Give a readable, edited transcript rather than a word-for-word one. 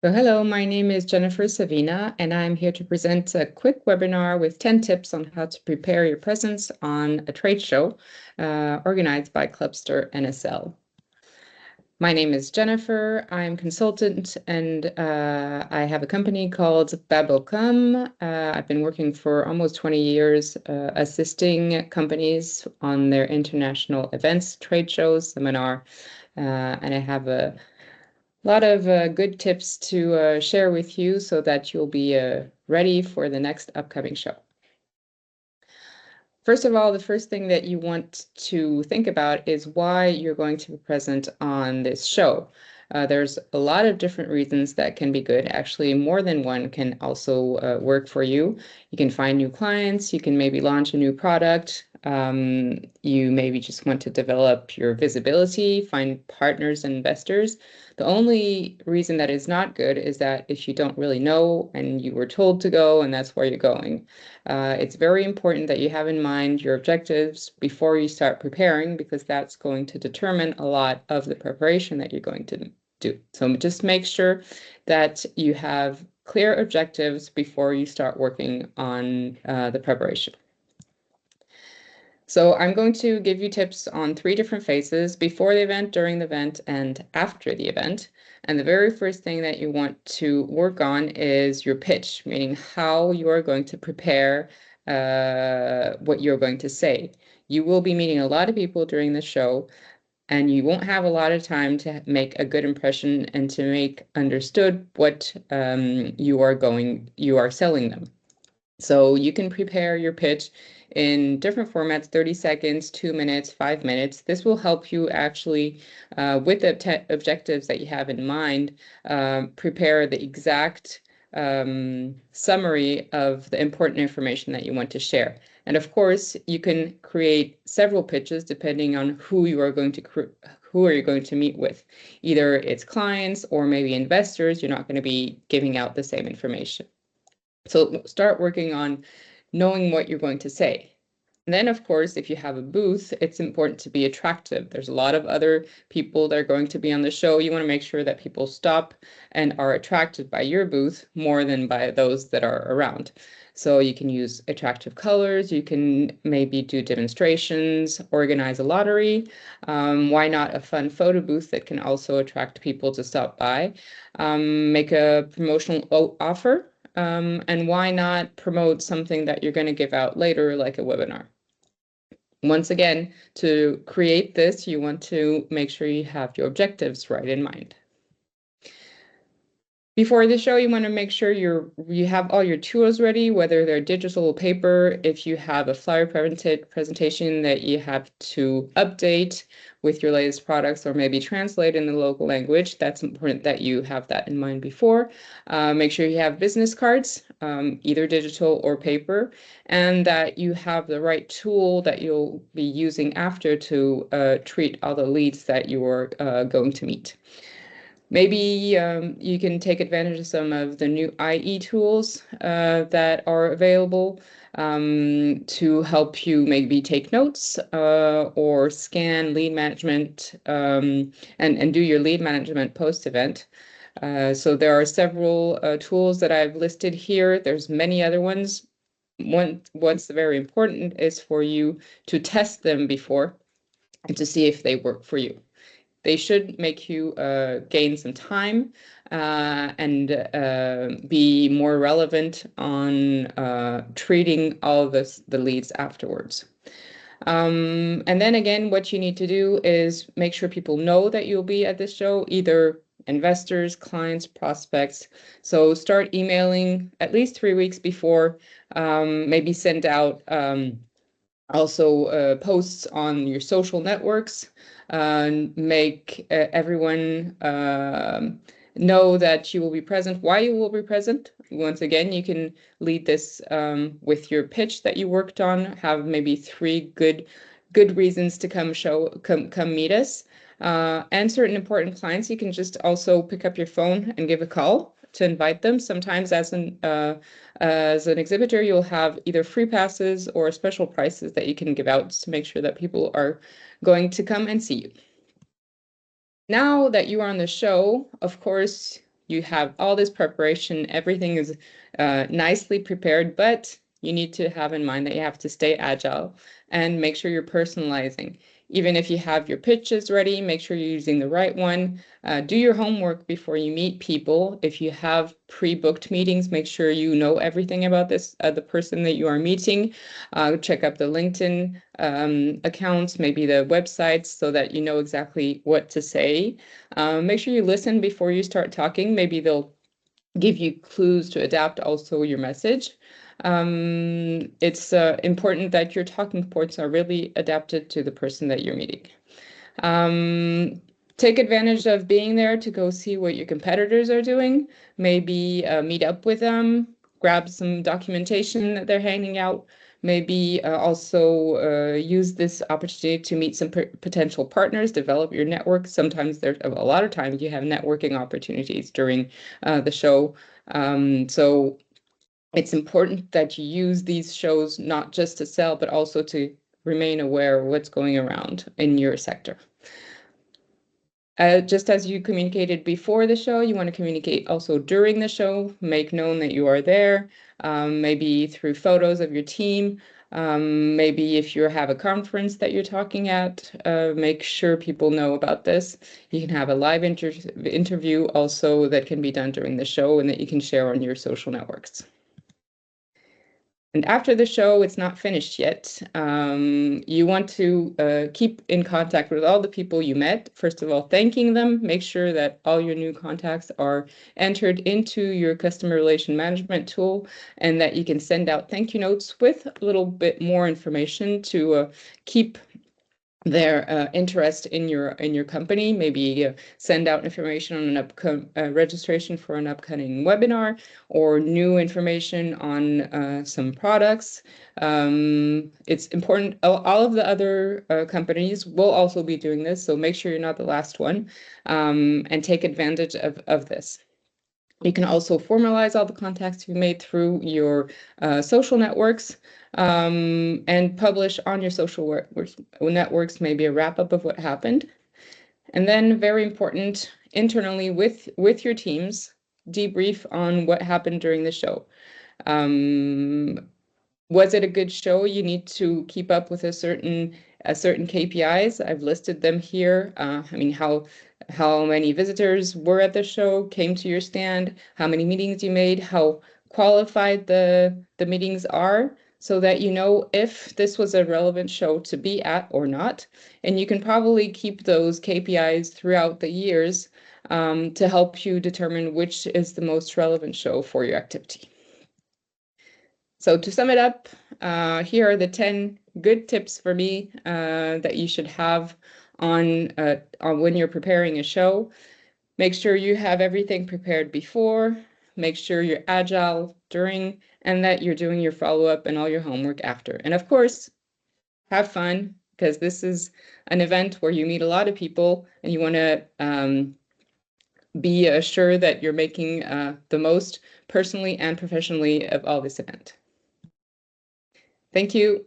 So hello, my name is Jennifer Savina, and I'm here to present a quick webinar with 10 tips on how to prepare your presence on a trade show organized by Clubster NSL. My name is Jennifer. I'm consultant, and I have a company called Babelcom. I've been working for almost 20 years assisting companies on their international events, trade shows, seminar, and I have a lot of good tips to share with you so that you'll be ready for the next upcoming show. First of all, the first thing that you want to think about is why you're going to be present on this show. There's a lot of different reasons that can be good. Actually, more than one can also work for you. You can find new clients. You can maybe launch a new product. You maybe just want to develop your visibility, find partners and investors. The only reason that is not good is that if you don't really know and you were told to go and that's where you're going. It's very important that you have in mind your objectives before you start preparing, because that's going to determine a lot of the preparation that you're going to do. So just make sure that you have clear objectives before you start working on the preparation. So I'm going to give you tips on 3 different phases: before the event, during the event, and after the event. And the very first thing that you want to work on is your pitch, meaning how you are going to prepare what you're going to say. You will be meeting a lot of people during the show, and you won't have a lot of time to make a good impression and to make understood what you are selling them. So you can prepare your pitch in different formats: 30 seconds, 2 minutes, 5 minutes. This will help you actually, with the objectives that you have in mind, prepare the exact summary of the important information that you want to share. And of course, you can create several pitches depending on who you are going to meet with. Either it's clients or maybe investors. You're not going to be giving out the same information. So start working on knowing what you're going to say. And then, of course, if you have a booth, it's important to be attractive. There's a lot of other people that are going to be on the show. You want to make sure that people stop and are attracted by your booth more than by those that are around. So you can use attractive colors. You can maybe do demonstrations, organize a lottery. Why not a fun photo booth that can also attract people to stop by? Make a promotional offer. And why not promote something that you're going to give out later, like a webinar? Once again, to create this, you want to make sure you have your objectives right in mind. Before the show, you want to make sure you have all your tools ready, whether they're digital or paper. If you have a flyer presentation that you have to update with your latest products or maybe translate in the local language, that's important that you have that in mind before. Make sure you have business cards, either digital or paper, and that you have the right tool that you'll be using after to treat all the leads that you are going to meet. Maybe you can take advantage of some of the new IE tools that are available to help you maybe take notes or scan lead management and do your lead management post-event. So there are several tools that I've listed here. There's many other ones. What's very important is for you to test them before and to see if they work for you. They should make you gain some time and be more relevant on treating all the leads afterwards. And then again, what you need to do is make sure people know that you'll be at this show, either investors, clients, prospects. So start emailing at least 3 weeks before, maybe send out also posts on your social networks. Make everyone know that you will be present, why you will be present. Once again, you can lead this with your pitch that you worked on. Have maybe 3 good reasons to come meet us. And certain important clients, you can just also pick up your phone and give a call to invite them. Sometimes as an exhibitor, you'll have either free passes or special prices that you can give out to make sure that people are going to come and see you. Now that you are on the show, of course, you have all this preparation, everything is nicely prepared, but you need to have in mind that you have to stay agile and make sure you're personalizing. Even if you have your pitches ready, make sure you're using the right one. Do your homework before you meet people. If you have pre-booked meetings, make sure you know everything about this, the person that you are meeting. Check up the LinkedIn accounts, maybe the websites, so that you know exactly what to say. Make sure you listen before you start talking. Maybe they'll give you clues to adapt also your message. It's important that your talking points are really adapted to the person that you're meeting. Take advantage of being there to go see what your competitors are doing. Maybe meet up with them, grab some documentation that they're handing out. Maybe also use this opportunity to meet some potential partners, develop your network. Sometimes there's a lot of times you have networking opportunities during the show. So it's important that you use these shows not just to sell, but also to remain aware of what's going around in your sector. Just as you communicated before the show, you want to communicate also during the show, make known that you are there, maybe through photos of your team. Maybe if you have a conference that you're talking at, make sure people know about this. You can have a live interview also that can be done during the show and that you can share on your social networks. And after the show, it's not finished yet. You want to keep in contact with all the people you met. First of all, thanking them. Make sure that all your new contacts are entered into your customer relation management tool and that you can send out thank you notes with a little bit more information to keep their interest in your company. Maybe send out information on an registration for an upcoming webinar or new information on some products. It's important. All of the other companies will also be doing this, so make sure you're not the last one, and take advantage of this. You can also formalize all the contacts you made through your social networks and publish on your social networks maybe a wrap-up of what happened. And then very important, internally with your teams, debrief on what happened during the show. Was it a good show? You need to keep up with a certain KPIs. I've listed them here. I mean, how many visitors were at the show, came to your stand, how many meetings you made, how qualified the meetings are, so that you know if this was a relevant show to be at or not. And you can probably keep those KPIs throughout the years to help you determine which is the most relevant show for your activity. So to sum it up, here are the 10 good tips for me that you should have on when you're preparing a show. Make sure you have everything prepared before, make sure you're agile during, and that you're doing your follow-up and all your homework after. And of course, have fun, because this is an event where you meet a lot of people and you want to be sure that you're making the most personally and professionally of all this event. Thank you.